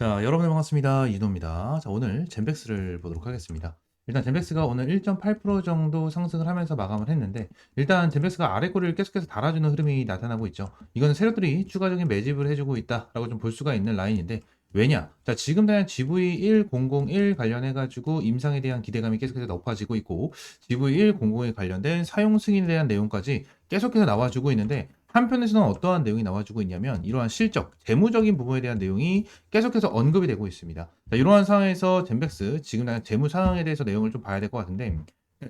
자, 여러분들 반갑습니다. 유노입니다. 자, 오늘 젠백스를 보도록 하겠습니다. 일단 젠백스가 오늘 1.8% 정도 상승을 하면서 마감을 했는데, 일단 젠백스가 아래 꼬리를 계속해서 달아주는 흐름이 나타나고 있죠. 이거는 세력들이 추가적인 매집을 해주고 있다라고 좀 볼 수가 있는 라인인데, 왜냐? 자, 지금 당장 GV1001 관련해가지고 임상에 대한 기대감이 계속해서 높아지고 있고, GV1001 관련된 사용 승인에 대한 내용까지 계속해서 나와주고 있는데, 한편에서는 어떠한 내용이 나와주고 있냐면, 이러한 실적, 재무적인 부분에 대한 내용이 계속해서 언급이 되고 있습니다. 자, 이러한 상황에서 젠백스 지금 재무 상황에 대해서 내용을 좀 봐야 될 것 같은데,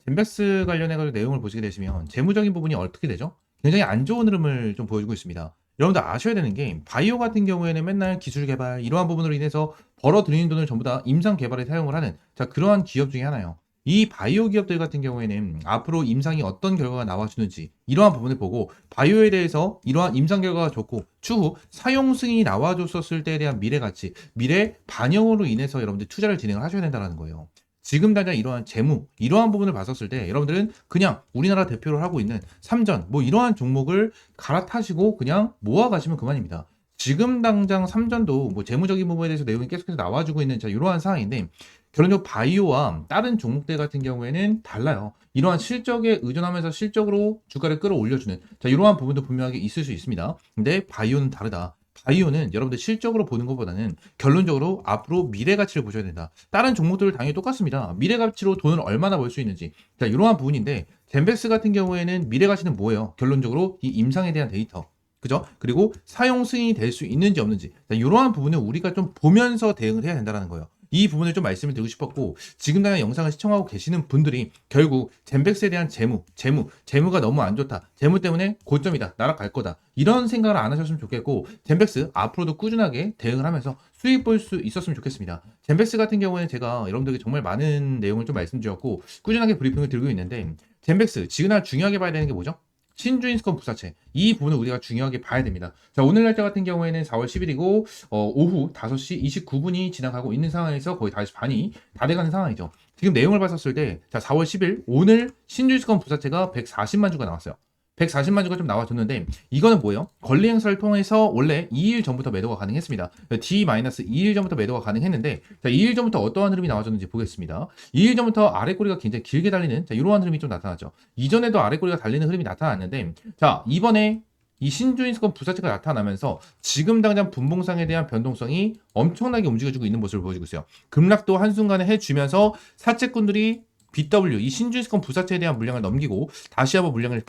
젠백스 관련해서 내용을 보시게 되시면 재무적인 부분이 어떻게 되죠? 굉장히 안 좋은 흐름을 좀 보여주고 있습니다. 여러분들 아셔야 되는 게 바이오 같은 경우에는 맨날 기술 개발 이러한 부분으로 인해서 벌어들이는 돈을 전부 다 임상 개발에 사용을 하는 그러한 기업 중에 하나예요. 이 바이오 기업들 같은 경우에는 앞으로 임상이 어떤 결과가 나와주는지 이러한 부분을 보고 바이오에 대해서 이러한 임상 결과가 좋고 추후 사용 승인이 나와줬었을 때에 대한 미래 가치, 미래 반영으로 인해서 여러분들 투자를 진행을 하셔야 된다는 거예요. 지금 당장 이러한 재무, 이러한 부분을 봤었을 때 여러분들은 그냥 우리나라 대표를 하고 있는 삼전, 뭐 이러한 종목을 갈아타시고 그냥 모아가시면 그만입니다. 지금 당장 삼전도 뭐 재무적인 부분에 대해서 내용이 계속해서 나와주고 있는 이러한 상황인데, 결론적으로 바이오와 다른 종목들 같은 경우에는 달라요. 이러한 실적에 의존하면서 실적으로 주가를 끌어올려주는 이러한 부분도 분명하게 있을 수 있습니다. 근데 바이오는 다르다. 바이오는 여러분들 실적으로 보는 것보다는 결론적으로 앞으로 미래 가치를 보셔야 된다. 다른 종목들은 당연히 똑같습니다. 미래 가치로 돈을 얼마나 벌 수 있는지. 이러한 부분인데, 젠백스 같은 경우에는 미래 가치는 뭐예요? 결론적으로 이 임상에 대한 데이터. 그죠? 그리고 사용 승인이 될 수 있는지 없는지. 이러한 부분을 우리가 좀 보면서 대응을 해야 된다는 거예요. 이 부분을 좀 말씀을 드리고 싶었고, 지금 당장 영상을 시청하고 계시는 분들이 결국 젠백스에 대한 재무가 너무 안 좋다. 재무 때문에 고점이다. 날아갈 거다. 이런 생각을 안 하셨으면 좋겠고, 젠백스 앞으로도 꾸준하게 대응을 하면서 수익 볼 수 있었으면 좋겠습니다. 젠백스 같은 경우에는 제가 여러분들에게 정말 많은 내용을 좀 말씀드렸고, 꾸준하게 브리핑을 드리고 있는데, 젠백스 지금 날 중요하게 봐야 되는 게 뭐죠? 신주인수권 부사채, 이 부분을 우리가 중요하게 봐야 됩니다. 자, 오늘 날짜 같은 경우에는 4월 10일이고 오후 5시 29분이 지나가고 있는 상황에서 거의 다시 반이 다 돼가는 상황이죠. 지금 내용을 봤었을 때, 자, 4월 10일 오늘 신주인수권 부사채가 140만 주가 나왔어요. 140만 주가 좀 나와줬는데, 이거는 뭐예요? 권리 행사를 통해서 원래 2일 전부터 매도가 가능했습니다. D-2일 전부터 매도가 가능했는데, 자, 2일 전부터 어떠한 흐름이 나와줬는지 보겠습니다. 2일 전부터 아래 꼬리가 굉장히 길게 달리는 이러한 흐름이 좀 나타났죠. 이전에도 아래 꼬리가 달리는 흐름이 나타났는데, 자, 이번에 이 신주인수권 부사채가 나타나면서 지금 당장 분봉상에 대한 변동성이 엄청나게 움직여주고 있는 모습을 보여주고 있어요. 급락도 한순간에 해주면서 사채꾼들이 BW, 이 신주인수권 부사채에 대한 물량을 넘기고 다시 한번 물량을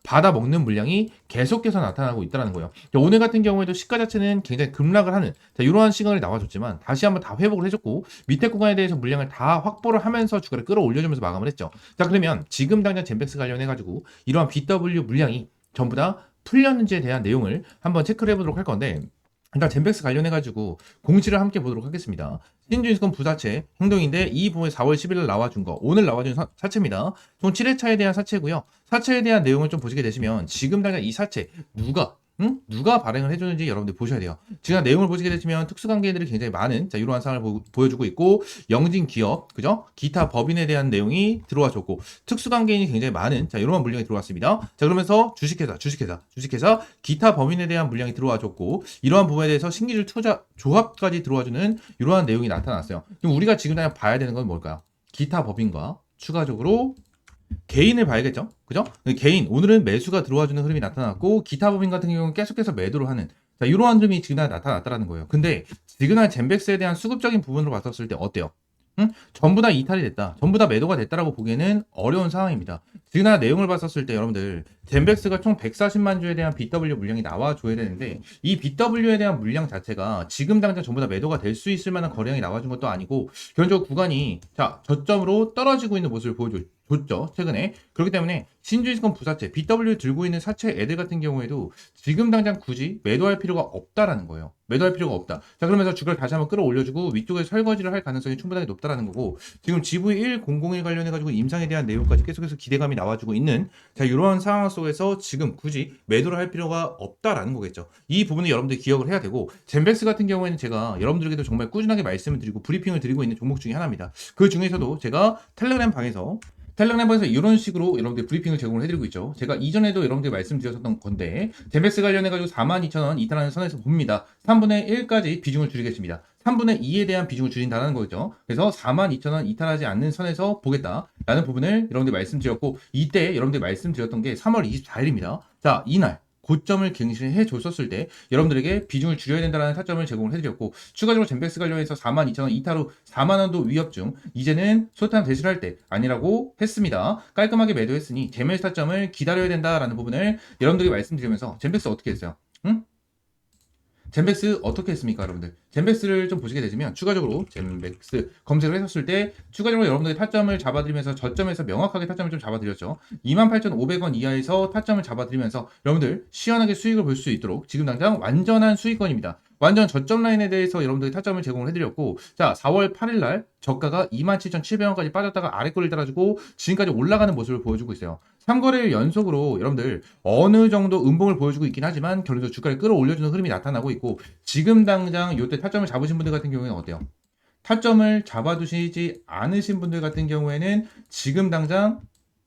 받아먹는 물량이 계속해서 나타나고 있다는 거예요. 오늘 같은 경우에도 시가 자체는 굉장히 급락을 하는 이러한 시간이 나와줬지만 다시 한번 다 회복을 해줬고, 밑에 구간에 대해서 물량을 다 확보를 하면서 주가를 끌어올려주면서 마감을 했죠. 자, 그러면 지금 당장 젠백스 관련해가지고 이러한 BW 물량이 전부 다 풀렸는지에 대한 내용을 한번 체크를 해보도록 할 건데, 일단 젠백스 관련해가지고 공시를 함께 보도록 하겠습니다. 신주인수권 부사채 행동인데, 이 부분에 4월 10일 나와준 거, 오늘 나와준 사채입니다. 총 7회차에 대한 사채고요. 사채에 대한 내용을 좀 보시게 되시면 지금 당장 이 사채 누가 발행을 해주는지 여러분들 보셔야 돼요. 지금 내용을 보시게 되시면 특수관계인들이 굉장히 많은 이러한 상황을 보여주고 있고, 영진 기업, 그죠? 기타 법인에 대한 내용이 들어와 줬고, 특수관계인이 굉장히 많은 이러한 물량이 들어왔습니다. 자, 그러면서 주식회사, 기타 법인에 대한 물량이 들어와 줬고, 이러한 부분에 대해서 신기술 투자 조합까지 들어와주는 이러한 내용이 나타났어요. 그럼 우리가 지금 봐야 되는 건 뭘까요? 기타 법인과 추가적으로 개인을 봐야겠죠? 그죠? 개인, 오늘은 매수가 들어와주는 흐름이 나타났고, 기타 법인 같은 경우는 계속해서 매도를 하는 이러한 흐름이 지금 나타났다는 거예요. 근데 지금 젠백스에 대한 수급적인 부분으로 봤었을 때 어때요? 전부 다 이탈이 됐다, 전부 다 매도가 됐다라고 보기에는 어려운 상황입니다. 지금 내용을 봤었을 때 여러분들 젠백스가 총 140만 주에 대한 BW 물량이 나와줘야 되는데, 이 BW에 대한 물량 자체가 지금 당장 전부 다 매도가 될 수 있을 만한 거래량이 나와준 것도 아니고, 결론적으로 구간이 저점으로 떨어지고 있는 모습을 보여줬죠, 최근에. 그렇기 때문에 신주인수권 부사채, BW 들고 있는 사채 애들 같은 경우에도 지금 당장 굳이 매도할 필요가 없다라는 거예요. 매도할 필요가 없다. 자, 그러면서 주가를 다시 한번 끌어올려주고 위쪽에 설거지를 할 가능성이 충분하게 높다라는 거고, 지금 GV1001 관련해가지고 임상에 대한 내용까지 계속해서 기대감이 나와주고 있는 이러한 상황 속에서 지금 굳이 매도를 할 필요가 없다라는 거겠죠. 이 부분을 여러분들이 기억을 해야 되고, 젠백스 같은 경우에는 제가 여러분들에게도 정말 꾸준하게 말씀을 드리고 브리핑을 드리고 있는 종목 중에 하나입니다. 그 중에서도 제가 텔레그램 방에서 텔레그램에서 이런 식으로 여러분들 브리핑을 제공을 해드리고 있죠. 제가 이전에도 여러분들 말씀드렸었던 건데 젠백스 관련해가지고 42,000원 이탈하는 선에서 봅니다. 3분의 1까지 비중을 줄이겠습니다. 3분의 2에 대한 비중을 줄인다는 거죠. 그래서 42,000원 이탈하지 않는 선에서 보겠다라는 부분을 여러분들 말씀드렸고, 이때 여러분들 말씀드렸던 게 3월 24일입니다. 자, 이날 고점을 갱신해 줬었을 때 여러분들에게 비중을 줄여야 된다는 타점을 제공을 해드렸고, 추가적으로 젠백스 관련해서 42,000원 이탈 후 4만원도 위협 중 이제는 소탄 대실할 때 아니라고 했습니다. 깔끔하게 매도했으니 재매수 타점을 기다려야 된다라는 부분을 여러분들에게 말씀드리면서, 젠백스 어떻게 했어요? 응? 젠백스 어떻게 했습니까, 여러분들? 젠백스를 좀 보시게 되시면 추가적으로 젠백스 검색을 했었을 때 추가적으로 여러분들이 타점을 잡아드리면서 저점에서 명확하게 타점을 좀 잡아드렸죠. 28,500원 이하에서 타점을 잡아드리면서 여러분들 시원하게 수익을 볼 수 있도록 지금 당장 완전한 수익권입니다. 완전 저점 라인에 대해서 여러분들이 타점을 제공을 해드렸고, 자, 4월 8일날 저가가 27,700원까지 빠졌다가 아래 꼬리를 따라주고 지금까지 올라가는 모습을 보여주고 있어요. 3거래일 연속으로 여러분들 어느 정도 음봉을 보여주고 있긴 하지만 결론적으로 주가를 끌어올려주는 흐름이 나타나고 있고, 지금 당장 이때 타점을 잡으신 분들 같은 경우에는 어때요? 타점을 잡아두시지 않으신 분들 같은 경우에는 지금 당장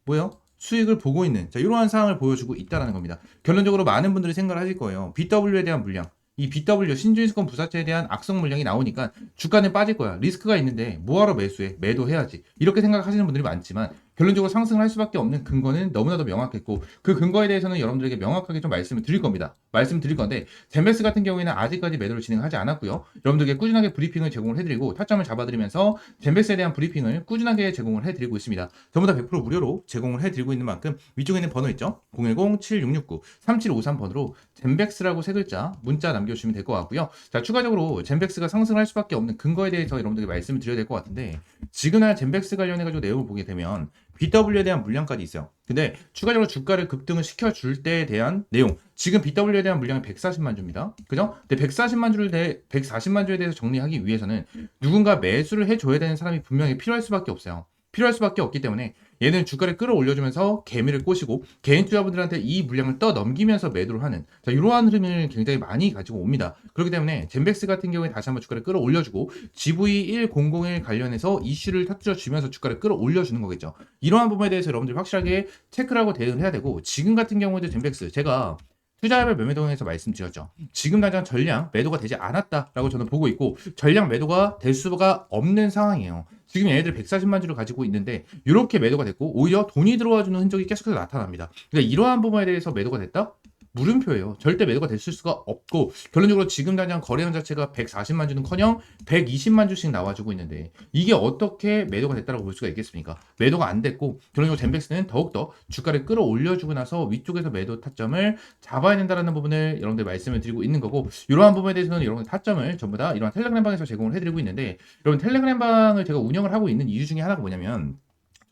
뭐요? 수익을 보고 있는, 자, 이러한 상황을 보여주고 있다는 겁니다. 결론적으로 많은 분들이 생각을 하실 거예요. BW에 대한 물량, 이 BW 신주인수권 부사채에 대한 악성 물량이 나오니까 주가는 빠질 거야. 리스크가 있는데 뭐하러 매수해? 매도해야지. 이렇게 생각하시는 분들이 많지만 결론적으로 상승을 할 수밖에 없는 근거는 너무나도 명확했고, 그 근거에 대해서는 여러분들에게 명확하게 좀 말씀을 드릴 겁니다. 말씀을 드릴 건데, 젠백스 같은 경우에는 아직까지 매도를 진행하지 않았고요. 여러분들에게 꾸준하게 브리핑을 제공을 해드리고 타점을 잡아드리면서 젠백스에 대한 브리핑을 꾸준하게 제공을 해드리고 있습니다. 전부 다 100% 무료로 제공을 해드리고 있는 만큼 위쪽에 있는 번호 있죠? 010-7669-3753번으로 젠백스라고 세 글자 문자 남겨주시면 될 것 같고요. 자, 추가적으로 젠백스가 상승할 수밖에 없는 근거에 대해서 여러분들에게 말씀을 드려야 될 것 같은데, 지금날 젠백스 관련해가지고 내용을 보게 되면 BW에 대한 물량까지 있어요. 근데 추가적으로 주가를 급등을 시켜줄 때에 대한 내용, 지금 BW에 대한 물량이 140만 주입니다. 그죠? 근데 140만 주에 대해서 정리하기 위해서는 누군가 매수를 해줘야 되는 사람이 분명히 필요할 수밖에 없어요. 필요할 수밖에 없기 때문에 얘는 주가를 끌어올려주면서 개미를 꼬시고 개인 투자분들한테 이 물량을 떠넘기면서 매도를 하는, 자, 이러한 흐름을 굉장히 많이 가지고 옵니다. 그렇기 때문에 젠백스 같은 경우에 다시 한번 주가를 끌어올려주고 GV1001 관련해서 이슈를 터뜨려주면서 주가를 끌어올려주는 거겠죠. 이러한 부분에 대해서 여러분들이 확실하게 체크를 하고 대응을 해야 되고, 지금 같은 경우에도 젠백스 제가 투자별 매매동에서 말씀드렸죠. 지금 당장 전량 매도가 되지 않았다라고 저는 보고 있고, 전량 매도가 될 수가 없는 상황이에요. 지금 얘네들 140만 주를 가지고 있는데 이렇게 매도가 됐고 오히려 돈이 들어와주는 흔적이 계속해서 나타납니다. 그러니까 이러한 부분에 대해서 매도가 됐다? 물음표예요. 절대 매도가 됐을 수가 없고, 결론적으로 지금 당장 거래량 자체가 140만 주는커녕 120만 주씩 나와주고 있는데 이게 어떻게 매도가 됐다고 볼 수가 있겠습니까? 매도가 안 됐고, 결론적으로 젠백스는 더욱더 주가를 끌어올려주고 나서 위쪽에서 매도 타점을 잡아야 된다는 부분을 여러분들 말씀을 드리고 있는 거고, 이러한 부분에 대해서는 여러분들 타점을 전부 다 이러한 텔레그램방에서 제공을 해드리고 있는데, 여러분 텔레그램방을 제가 운영을 하고 있는 이유 중에 하나가 뭐냐면,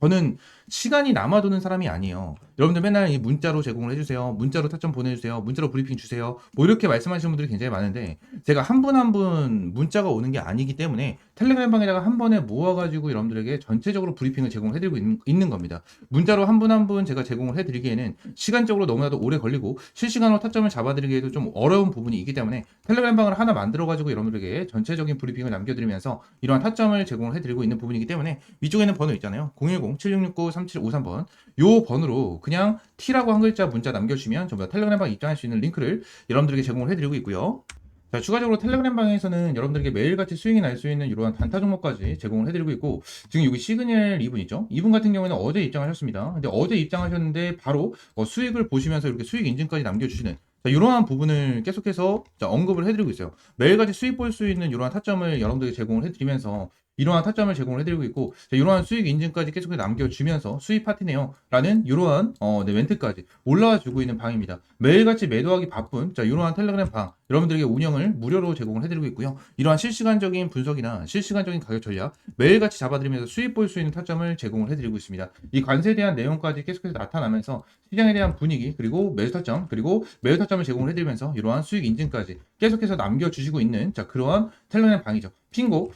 저는 시간이 남아도는 사람이 아니에요. 여러분들 맨날 이 문자로 제공을 해주세요. 문자로 타점 보내주세요. 문자로 브리핑 주세요. 뭐 이렇게 말씀하시는 분들이 굉장히 많은데, 제가 한 분 한 분 문자가 오는 게 아니기 때문에 텔레그램 방에다가 한 번에 모아가지고 여러분들에게 전체적으로 브리핑을 제공을 해드리고 있는 겁니다. 문자로 한 분 한 분 제가 제공을 해드리기에는 시간적으로 너무나도 오래 걸리고 실시간으로 타점을 잡아드리기에도 좀 어려운 부분이 있기 때문에 텔레그램 방을 하나 만들어가지고 여러분들에게 전체적인 브리핑을 남겨드리면서 이러한 타점을 제공을 해드리고 있는 부분이기 때문에, 위쪽에는 번호 있잖아요. 010-7669-3753번 요 번호로 그냥 T라고 한 글자 문자 남겨주시면 전부 다 텔레그램방 입장할 수 있는 링크를 여러분들에게 제공을 해드리고 있고요. 자, 추가적으로 텔레그램방에서는 여러분들에게 매일같이 수익이 날 수 있는 이러한 단타 종목까지 제공을 해드리고 있고, 지금 여기 시그널 이분 있죠? 이분 같은 경우에는 어제 입장하셨습니다. 근데 어제 입장하셨는데 바로 수익을 보시면서 이렇게 수익 인증까지 남겨주시는, 자, 이러한 부분을 계속해서 언급을 해드리고 있어요. 매일같이 수익 볼 수 있는 이러한 타점을 여러분들에게 제공을 해드리면서 이러한 타점을 제공을 해드리고 있고, 자, 이러한 수익 인증까지 계속해서 남겨주면서 수익 파티네요 라는 이러한 멘트까지 올라와 주고 있는 방입니다. 매일같이 매도하기 바쁜, 자, 이러한 텔레그램 방 여러분들에게 운영을 무료로 제공을 해드리고 있고요. 이러한 실시간적인 분석이나 실시간적인 가격 전략 매일같이 잡아드리면서 수익 볼 수 있는 타점을 제공을 해드리고 있습니다. 이 관세에 대한 내용까지 계속해서 나타나면서 시장에 대한 분위기, 그리고 매수 타점, 그리고 매우 타점을 제공을 해드리면서 이러한 수익 인증까지 계속해서 남겨주시고 있는, 자, 그러한 텔레그램 방이죠. 핑거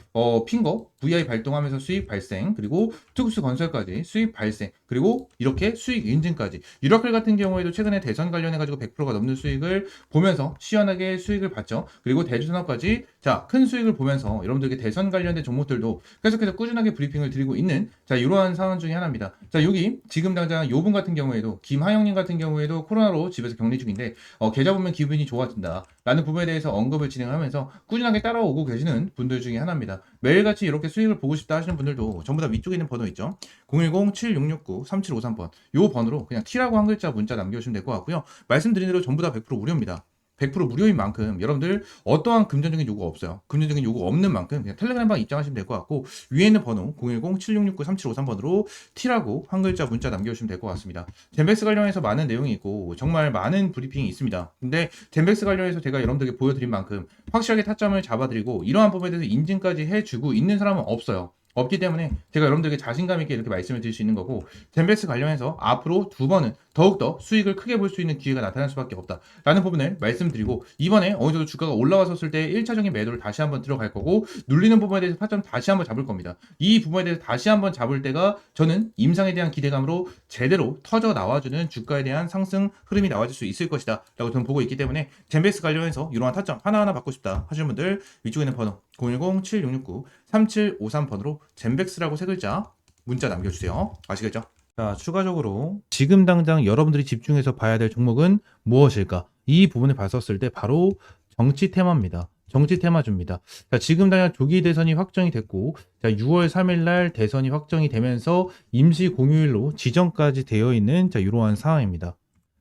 VI 발동하면서 수익 발생, 그리고 특수 건설까지 수익 발생, 그리고 이렇게 수익 인증까지. 유라클 같은 경우에도 최근에 대선 관련해가지고 100%가 넘는 수익을 보면서 시원하게 수익을 봤죠. 그리고 대주산업까지 자, 큰 수익을 보면서 여러분들에게 대선 관련된 종목들도 계속해서 꾸준하게 브리핑을 드리고 있는 자, 이러한 상황 중에 하나입니다. 자, 여기 지금 당장 요분 같은 경우에도 김하영님 같은 경우에도 코로나로 집에서 격리 중인데 계좌 보면 기분이 좋아진다 라는 부분에 대해서 언급을 진행하면서 꾸준하게 따라오고 계시는 분들 중에 하나입니다. 매일같이 이렇게 수익을 보고 싶다 하시는 분들도 전부 다 위쪽에 있는 번호 있죠. 010-7669-3753번 요 번호로 그냥 T라고 한 글자 문자 남겨주시면 될 것 같고요. 말씀드린 대로 전부 다 100% 무료입니다. 100% 무료인 만큼 여러분들 어떠한 금전적인 요구가 없어요. 금전적인 요구 없는 만큼 그냥 텔레그램방 입장하시면 될 것 같고 위에 있는 번호 010-7669-3753번으로 T라고 한 글자 문자 남겨주시면 될 것 같습니다. 젠백스 관련해서 많은 내용이 있고 정말 많은 브리핑이 있습니다. 근데 젠백스 관련해서 제가 여러분들에게 보여드린 만큼 확실하게 타점을 잡아드리고 이러한 부분에 대해서 인증까지 해주고 있는 사람은 없어요. 없기 때문에 제가 여러분들에게 자신감 있게 이렇게 말씀을 드릴 수 있는 거고 젠백스 관련해서 앞으로 두 번은 더욱더 수익을 크게 볼 수 있는 기회가 나타날 수밖에 없다라는 부분을 말씀드리고 이번에 어느 정도 주가가 올라왔었을 때 1차적인 매도를 다시 한번 들어갈 거고 눌리는 부분에 대해서 타점 다시 한번 잡을 겁니다. 이 부분에 대해서 다시 한번 잡을 때가 저는 임상에 대한 기대감으로 제대로 터져 나와주는 주가에 대한 상승 흐름이 나와줄 수 있을 것이다 라고 저는 보고 있기 때문에 젠백스 관련해서 이러한 타점 하나하나 받고 싶다 하시는 분들 위쪽에 있는 번호 010-7669-3753번으로 젠백스라고 세 글자 문자 남겨주세요. 아시겠죠? 자, 추가적으로 지금 당장 여러분들이 집중해서 봐야 될 종목은 무엇일까? 이 부분을 봤었을 때 바로 정치 테마입니다. 정치 테마주입니다. 자, 지금 당장 조기 대선이 확정이 됐고, 자, 6월 3일 날 대선이 확정이 되면서 임시 공휴일로 지정까지 되어 있는 자, 이러한 상황입니다.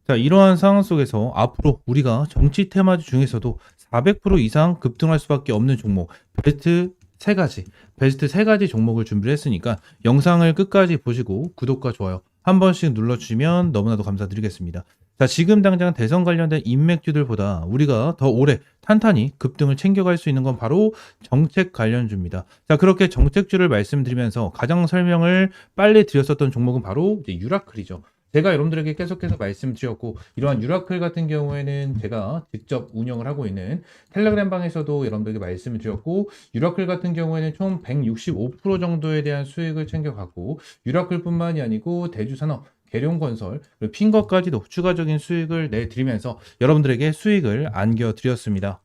자, 이러한 상황 속에서 앞으로 우리가 정치 테마주 중에서도 400% 이상 급등할 수밖에 없는 종목, 베스트 세 가지 종목을 준비를 했으니까 영상을 끝까지 보시고 구독과 좋아요 한 번씩 눌러주시면 너무나도 감사드리겠습니다. 자, 지금 당장 대선 관련된 인맥주들보다 우리가 더 오래 탄탄히 급등을 챙겨갈 수 있는 건 바로 정책 관련주입니다. 자, 그렇게 정책주를 말씀드리면서 가장 설명을 빨리 드렸었던 종목은 바로 이제 유라클이죠. 제가 여러분들에게 계속해서 말씀드렸고 이러한 유라클 같은 경우에는 제가 직접 운영을 하고 있는 텔레그램 방에서도 여러분들에게 말씀을 드렸고 유라클 같은 경우에는 총 165% 정도에 대한 수익을 챙겨가고 유라클뿐만이 아니고 대주산업 계룡건설, 그리고 핀거까지도 추가적인 수익을 내드리면서 여러분들에게 수익을 안겨드렸습니다.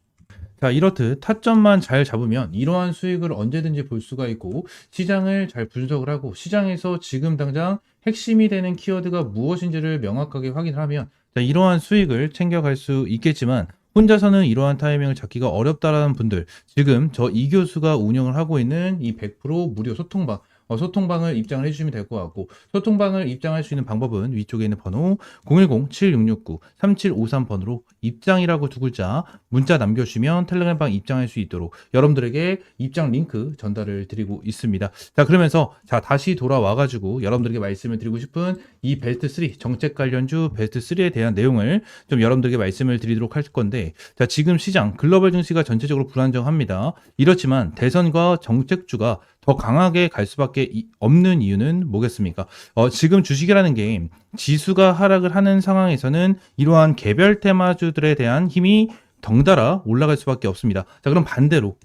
자, 이렇듯 타점만 잘 잡으면 이러한 수익을 언제든지 볼 수가 있고 시장을 잘 분석을 하고 시장에서 지금 당장 핵심이 되는 키워드가 무엇인지를 명확하게 확인을 하면 자, 이러한 수익을 챙겨갈 수 있겠지만 혼자서는 이러한 타이밍을 잡기가 어렵다라는 분들 지금 저 이 교수가 운영을 하고 있는 이 100% 무료 소통방 소통방을 입장을 해주시면 될 것 같고 소통방을 입장할 수 있는 방법은 위쪽에 있는 번호 010-7669-3753번으로 입장이라고 두 글자 문자 남겨주시면 텔레그램방 입장할 수 있도록 여러분들에게 입장 링크 전달을 드리고 있습니다. 자, 그러면서 자 다시 돌아와가지고 여러분들에게 말씀을 드리고 싶은 이 베스트 3 정책 관련주 베스트 3에 대한 내용을 좀 여러분들에게 말씀을 드리도록 할 건데 자, 지금 시장 글로벌 증시가 전체적으로 불안정합니다. 이렇지만 대선과 정책주가 더 강하게 갈 수밖에 없는 이유는 뭐겠습니까? 지금 주식이라는 게 지수가 하락을 하는 상황에서는 이러한 개별 테마주들에 대한 힘이 덩달아 올라갈 수밖에 없습니다. 자, 그럼 반대로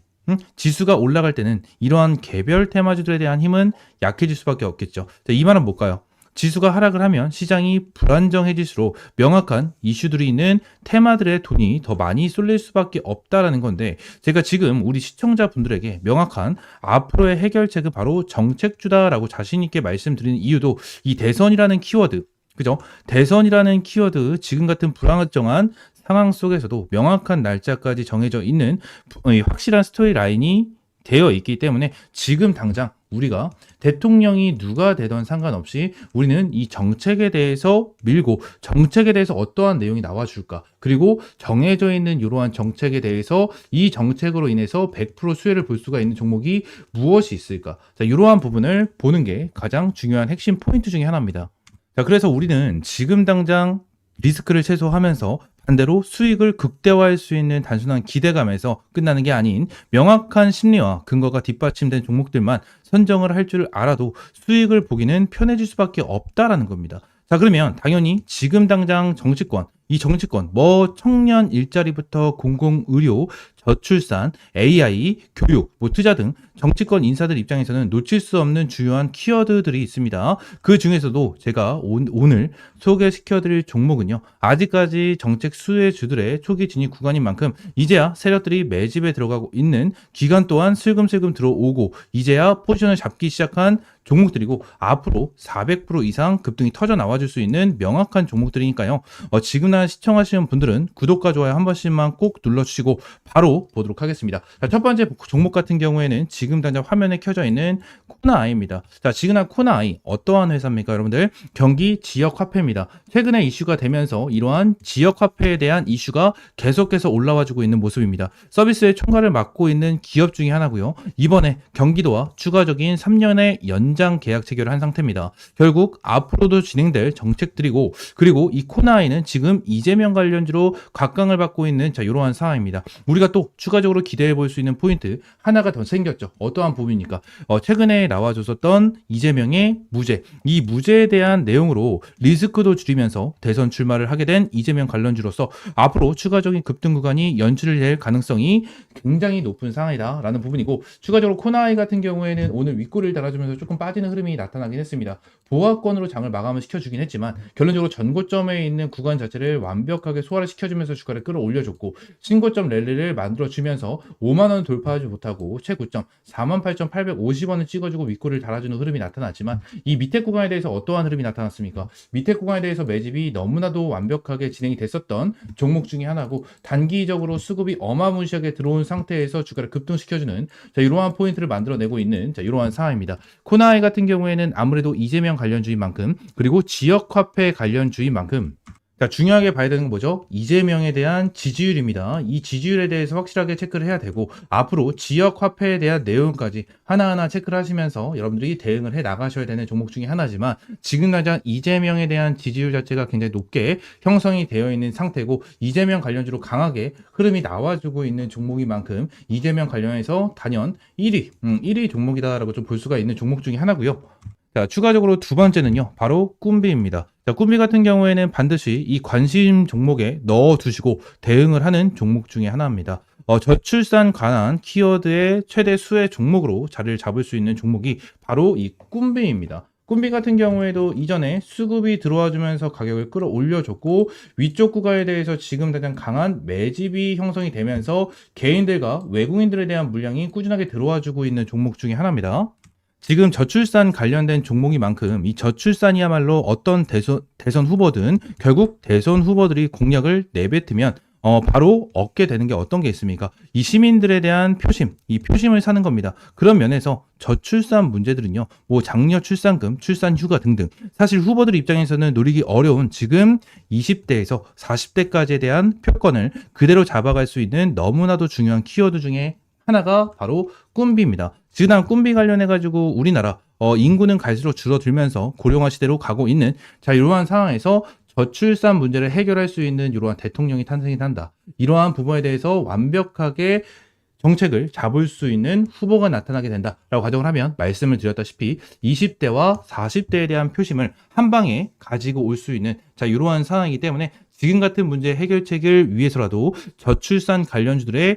지수가 올라갈 때는 이러한 개별 테마주들에 대한 힘은 약해질 수밖에 없겠죠. 자, 이 말은 뭘까요? 지수가 하락을 하면 시장이 불안정해질수록 명확한 이슈들이 있는 테마들의 돈이 더 많이 쏠릴 수밖에 없다라는 건데 제가 지금 우리 시청자분들에게 명확한 앞으로의 해결책은 바로 정책주다라고 자신 있게 말씀드리는 이유도 이 대선이라는 키워드 그죠? 대선이라는 키워드 지금 같은 불안정한 상황 속에서도 명확한 날짜까지 정해져 있는 확실한 스토리 라인이 되어 있기 때문에 지금 당장 우리가 대통령이 누가 되던 상관없이 우리는 이 정책에 대해서 밀고 정책에 대해서 어떠한 내용이 나와줄까 그리고 정해져 있는 이러한 정책에 대해서 이 정책으로 인해서 100% 수혜를 볼 수가 있는 종목이 무엇이 있을까 자, 이러한 부분을 보는 게 가장 중요한 핵심 포인트 중에 하나입니다. 자, 그래서 우리는 지금 당장 리스크를 최소화하면서 반대로 수익을 극대화할 수 있는 단순한 기대감에서 끝나는 게 아닌 명확한 심리와 근거가 뒷받침된 종목들만 선정을 할 줄 알아도 수익을 보기는 편해질 수밖에 없다라는 겁니다. 자, 그러면 당연히 지금 당장 정치권, 이 정치권 뭐 청년 일자리부터 공공의료 저출산, AI, 교육, 뭐 투자 등 정치권 인사들 입장에서는 놓칠 수 없는 주요한 키워드들이 있습니다. 그 중에서도 제가 오늘 소개시켜드릴 종목은요. 아직까지 정책 수혜주들의 초기 진입 구간인 만큼 이제야 세력들이 매집에 들어가고 있는 기간 또한 슬금슬금 들어오고 이제야 포지션을 잡기 시작한 종목들이고 앞으로 400% 이상 급등이 터져 나와줄 수 있는 명확한 종목들이니까요. 지금 시청하시는 분들은 구독과 좋아요 한 번씩만 꼭 눌러주시고 바로 보도록 하겠습니다. 자, 첫 번째 종목 같은 경우에는 지금 당장 화면에 켜져 있는 코나아이입니다. 자, 지금 코나아이 어떠한 회사입니까, 여러분들? 경기 지역 화폐입니다. 최근에 이슈가 되면서 이러한 지역 화폐에 대한 이슈가 계속해서 올라와주고 있는 모습입니다. 서비스의 총괄을 맡고 있는 기업 중에 하나고요. 이번에 경기도와 추가적인 3년의 연장 계약 체결을 한 상태입니다. 결국 앞으로도 진행될 정책들이고 그리고 이 코나아이는 지금 이재명 관련주로 각광을 받고 있는 이러한 상황입니다. 우리가 또 추가적으로 기대해 볼 수 있는 포인트 하나가 더 생겼죠. 어떠한 부분입니까? 최근에 나와줬었던 이재명의 무죄, 이 무죄에 대한 내용으로 리스크도 줄이면서 대선 출마를 하게 된 이재명 관련주로서 앞으로 추가적인 급등 구간이 연출될 가능성이 굉장히 높은 상황이다라는 부분이고 추가적으로 코나아이 같은 경우에는 오늘 윗꼬리를 달아주면서 조금 빠지는 흐름이 나타나긴 했습니다. 보합권으로 장을 마감을 시켜주긴 했지만 결론적으로 전고점에 있는 구간 자체를 완벽하게 소화를 시켜주면서 주가를 끌어올려줬고 신고점 랠리를 만들어주면서 5만원 돌파하지 못하고 최고점 48,850원을 찍어주고 윗꼬리를 달아주는 흐름이 나타났지만 이 밑에 구간에 대해서 어떠한 흐름이 나타났습니까? 밑에 구간에 대해서 매집이 너무나도 완벽하게 진행이 됐었던 종목 중에 하나고 단기적으로 수급이 어마무시하게 들어온 상태에서 주가를 급등시켜주는 이러한 포인트를 만들어내고 있는 이러한 상황입니다. 코나아이 같은 경우에는 아무래도 이재명 관련주인 만큼 그리고 지역화폐 관련주인 만큼 중요하게 봐야 되는 건 뭐죠? 이재명에 대한 지지율입니다. 이 지지율에 대해서 확실하게 체크를 해야 되고 앞으로 지역 화폐에 대한 내용까지 하나하나 체크를 하시면서 여러분들이 대응을 해 나가셔야 되는 종목 중에 하나지만 지금 당장 이재명에 대한 지지율 자체가 굉장히 높게 형성이 되어 있는 상태고 이재명 관련주로 강하게 흐름이 나와주고 있는 종목인 만큼 이재명 관련해서 단연 1위 종목이다라고 좀 볼 수가 있는 종목 중에 하나고요. 자, 추가적으로 두 번째는요, 바로 꿈비입니다. 자, 꿈비 같은 경우에는 반드시 이 관심 종목에 넣어두시고 대응을 하는 종목 중에 하나입니다. 저출산 관한 키워드의 최대 수혜 종목으로 자리를 잡을 수 있는 종목이 바로 이 꿈비입니다. 꿈비 같은 경우에도 이전에 수급이 들어와 주면서 가격을 끌어올려줬고 위쪽 구간에 대해서 지금 가장 강한 매집이 형성이 되면서 개인들과 외국인들에 대한 물량이 꾸준하게 들어와 주고 있는 종목 중에 하나입니다. 지금 저출산 관련된 종목인 만큼 이 저출산이야말로 어떤 대선 후보든 결국 대선 후보들이 공약을 내뱉으면 바로 얻게 되는 게 어떤 게 있습니까? 이 시민들에 대한 표심, 이 표심을 사는 겁니다. 그런 면에서 저출산 문제들은요, 뭐 장려 출산금, 출산휴가 등등 사실 후보들 입장에서는 노리기 어려운 지금 20대에서 40대까지에 대한 표권을 그대로 잡아갈 수 있는 너무나도 중요한 키워드 중에 하나가 바로 꿈비입니다. 지금 꿈비 관련해가지고 우리나라 인구는 갈수록 줄어들면서 고령화 시대로 가고 있는 이러한 상황에서 저출산 문제를 해결할 수 있는 이러한 대통령이 탄생이 한다. 이러한 부분에 대해서 완벽하게 정책을 잡을 수 있는 후보가 나타나게 된다라고 가정을 하면 말씀을 드렸다시피 20대와 40대에 대한 표심을 한 방에 가지고 올 수 있는 이러한 상황이기 때문에 지금 같은 문제 해결책을 위해서라도 저출산 관련주들의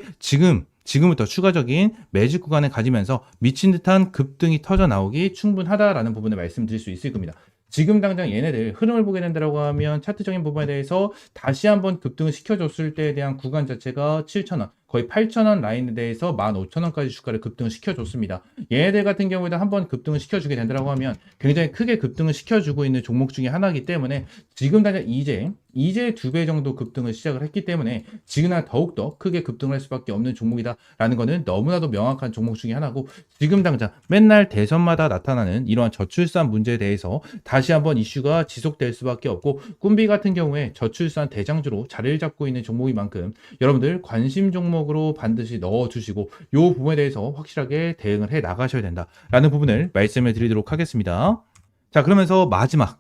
지금부터 추가적인 매집 구간을 가지면서 미친 듯한 급등이 터져 나오기 충분하다라는 부분을 말씀드릴 수 있을 겁니다. 지금 당장 얘네들 흐름을 보게 된다고 하면 차트적인 부분에 대해서 다시 한번 급등을 시켜줬을 때에 대한 구간 자체가 7,000원, 거의 8,000원 라인에 대해서 15,000원까지 주가를 급등을 시켜줬습니다. 얘네들 같은 경우에도 한번 급등을 시켜주게 된다고 하면 굉장히 크게 급등을 시켜주고 있는 종목 중에 하나이기 때문에 지금 당장 이제 2배 정도 급등을 시작을 했기 때문에 지금은 더욱더 크게 급등을 할 수밖에 없는 종목이다라는 것은 너무나도 명확한 종목 중에 하나고 지금 당장 맨날 대선마다 나타나는 이러한 저출산 문제에 대해서 다시 한번 이슈가 지속될 수밖에 없고 꿈비 같은 경우에 저출산 대장주로 자리를 잡고 있는 종목인 만큼 여러분들 관심 종목으로 반드시 넣어주시고 이 부분에 대해서 확실하게 대응을 해 나가셔야 된다라는 부분을 말씀을 드리도록 하겠습니다. 자, 그러면서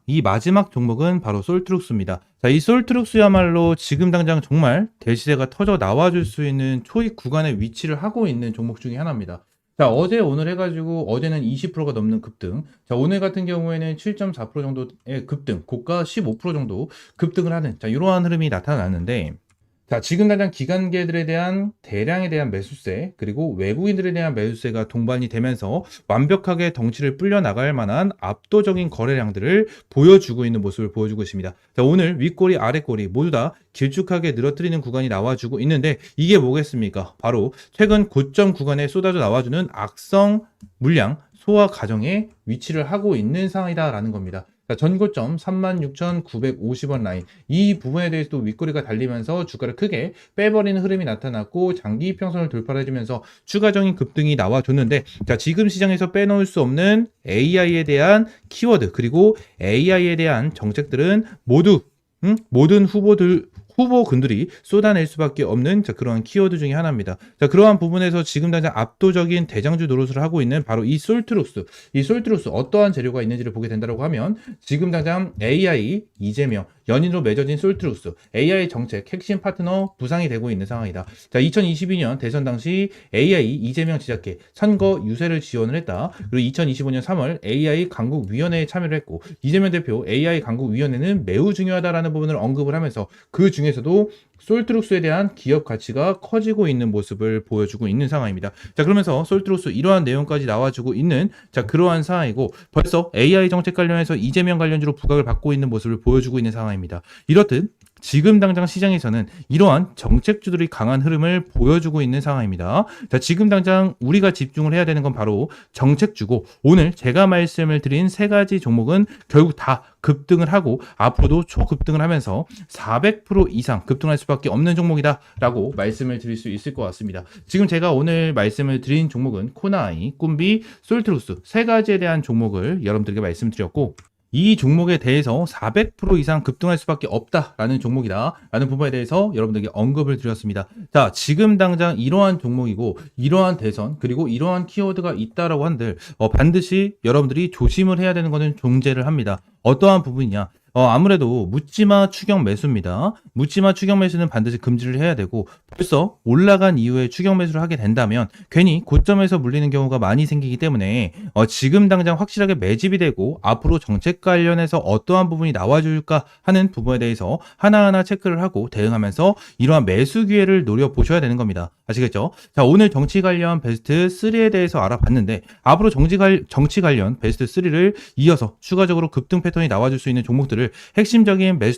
이 마지막 종목은 바로 솔트룩스입니다. 자, 이 솔트룩스야말로 지금 당장 정말 대시세가 터져 나와줄 수 있는 초입 구간에 위치를 하고 있는 종목 중에 하나입니다. 자, 오늘 해가지고 어제는 20%가 넘는 급등. 자, 오늘 같은 경우에는 7.4% 정도의 급등, 고가 15% 정도 급등을 하는 이러한 흐름이 나타났는데 자, 지금 당장 기관계들에 대한 대량에 대한 매수세, 그리고 외국인들에 대한 매수세가 동반이 되면서 완벽하게 덩치를 불려 나갈 만한 압도적인 거래량들을 보여주고 있는 모습을 보여주고 있습니다. 자, 오늘 윗꼬리, 아랫꼬리 모두 다 길쭉하게 늘어뜨리는 구간이 나와주고 있는데, 이게 뭐겠습니까? 바로 최근 고점 구간에 쏟아져 나와주는 악성 물량 소화 과정에 위치를 하고 있는 상황이다라는 겁니다. 자, 전고점 36,950원 라인, 이 부분에 대해서도 윗꼬리가 달리면서 주가를 크게 빼버리는 흐름이 나타났고 장기 이평선을 돌파해주면서 추가적인 급등이 나와줬는데, 자, 지금 시장에서 빼놓을 수 없는 AI에 대한 키워드, 그리고 AI에 대한 정책들은 모두 모든 후보군들이 쏟아낼 수밖에 없는, 자, 그러한 키워드 중에 하나입니다. 자, 그러한 부분에서 지금 당장 압도적인 대장주 노릇을 하고 있는 바로 이 솔트룩스, 어떠한 재료가 있는지를 보게 된다고 하면, 지금 당장 AI, 이재명, 연인으로 맺어진 솔트룩스, AI 정책 핵심 파트너 부상이 되고 있는 상황이다. 자, 2022년 대선 당시 AI 이재명 지자체 선거 유세를 지원을 했다. 그리고 2025년 3월 AI 강국위원회에 참여를 했고, 이재명 대표 AI 강국위원회는 매우 중요하다라는 부분을 언급을 하면서 그 중에서도 솔트룩스에 대한 기업 가치가 커지고 있는 모습을 보여주고 있는 상황입니다. 자, 그러면서 솔트룩스 이러한 내용까지 나와주고 있는, 자, 그러한 상황이고, 벌써 AI 정책 관련해서 이재명 관련주로 부각을 받고 있는 모습을 보여주고 있는 상황입니다. 이렇듯 지금 당장 시장에서는 이러한 정책주들이 강한 흐름을 보여주고 있는 상황입니다. 자, 지금 당장 우리가 집중을 해야 되는 건 바로 정책주고, 오늘 제가 말씀을 드린 세 가지 종목은 결국 다 급등을 하고 앞으로도 초급등을 하면서 400% 이상 급등할 수밖에 없는 종목이다라고 말씀을 드릴 수 있을 것 같습니다. 지금 제가 오늘 말씀을 드린 종목은 코나이, 꿈비, 솔트룩스 세 가지에 대한 종목을 여러분들에게 말씀드렸고, 이 종목에 대해서 400% 이상 급등할 수밖에 없다라는 종목이다 라는 부분에 대해서 여러분들에게 언급을 드렸습니다. 자, 지금 당장 이러한 종목이고, 이러한 대선, 그리고 이러한 키워드가 있다라고 한들 반드시 여러분들이 조심을 해야 되는 것은 존재를 합니다. 어떠한 부분이냐? 아무래도 묻지마 추격 매수입니다. 묻지마 추격 매수는 반드시 금지를 해야 되고, 벌써 올라간 이후에 추격 매수를 하게 된다면 괜히 고점에서 물리는 경우가 많이 생기기 때문에 지금 당장 확실하게 매집이 되고 앞으로 정책 관련해서 어떠한 부분이 나와줄까 하는 부분에 대해서 하나하나 체크를 하고 대응하면서 이러한 매수 기회를 노려보셔야 되는 겁니다. 아시겠죠? 자, 오늘 정치 관련 베스트 3에 대해서 알아봤는데, 앞으로 정치 관련 베스트 3를 이어서 추가적으로 급등 패턴이 나와줄 수 있는 종목들을 핵심적인 매수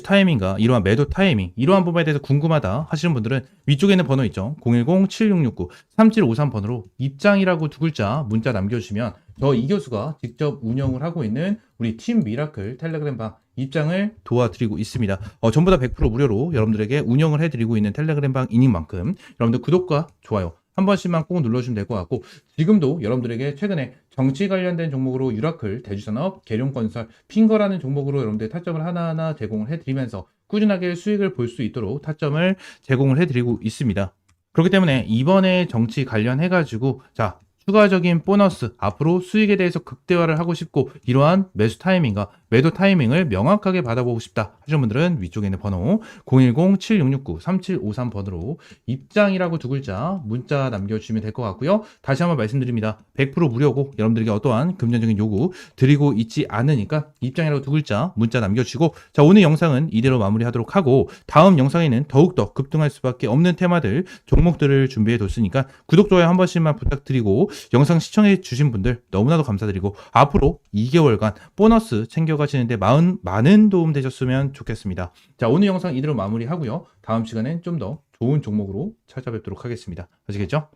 타이밍과 이러한 매도 타이밍, 이러한 부분에 대해서 궁금하다 하시는 분들은 위쪽에 있는 번호 있죠. 010-7669-3753번으로 입장이라고 두 글자 문자 남겨주시면 저 이교수가 직접 운영을 하고 있는 우리 팀 미라클 텔레그램방 입장을 도와드리고 있습니다. 전부 다 100% 무료로 여러분들에게 운영을 해드리고 있는 텔레그램방이닌 만큼 여러분들 구독과 좋아요 한 번씩만 꼭 눌러주시면 될 것 같고, 지금도 여러분들에게 최근에 정치 관련된 종목으로 유라클, 대주산업, 계룡건설, 핑거라는 종목으로 여러분들 타점을 하나하나 제공을 해드리면서 꾸준하게 수익을 볼 수 있도록 타점을 제공을 해드리고 있습니다. 그렇기 때문에 이번에 정치 관련해가지고, 자, 추가적인 보너스, 앞으로 수익에 대해서 극대화를 하고 싶고, 이러한 매수 타이밍과 매도 타이밍을 명확하게 받아보고 싶다 하시는 분들은 위쪽에 있는 번호 010-7669-3753번으로 입장이라고 두 글자 문자 남겨주시면 될 것 같고요. 다시 한번 말씀드립니다. 100% 무료고 여러분들에게 어떠한 금전적인 요구 드리고 있지 않으니까 입장이라고 두 글자 문자 남겨주시고, 자, 오늘 영상은 이대로 마무리하도록 하고, 다음 영상에는 더욱더 급등할 수밖에 없는 테마들, 종목들을 준비해 뒀으니까 구독, 좋아요 한 번씩만 부탁드리고, 영상 시청해 주신 분들 너무나도 감사드리고, 앞으로 2개월간 보너스 챙겨가시는데 많은 도움 되셨으면 좋겠습니다. 자, 오늘 영상 이대로 마무리하고요. 다음 시간엔 좀 더 좋은 종목으로 찾아뵙도록 하겠습니다. 아시겠죠?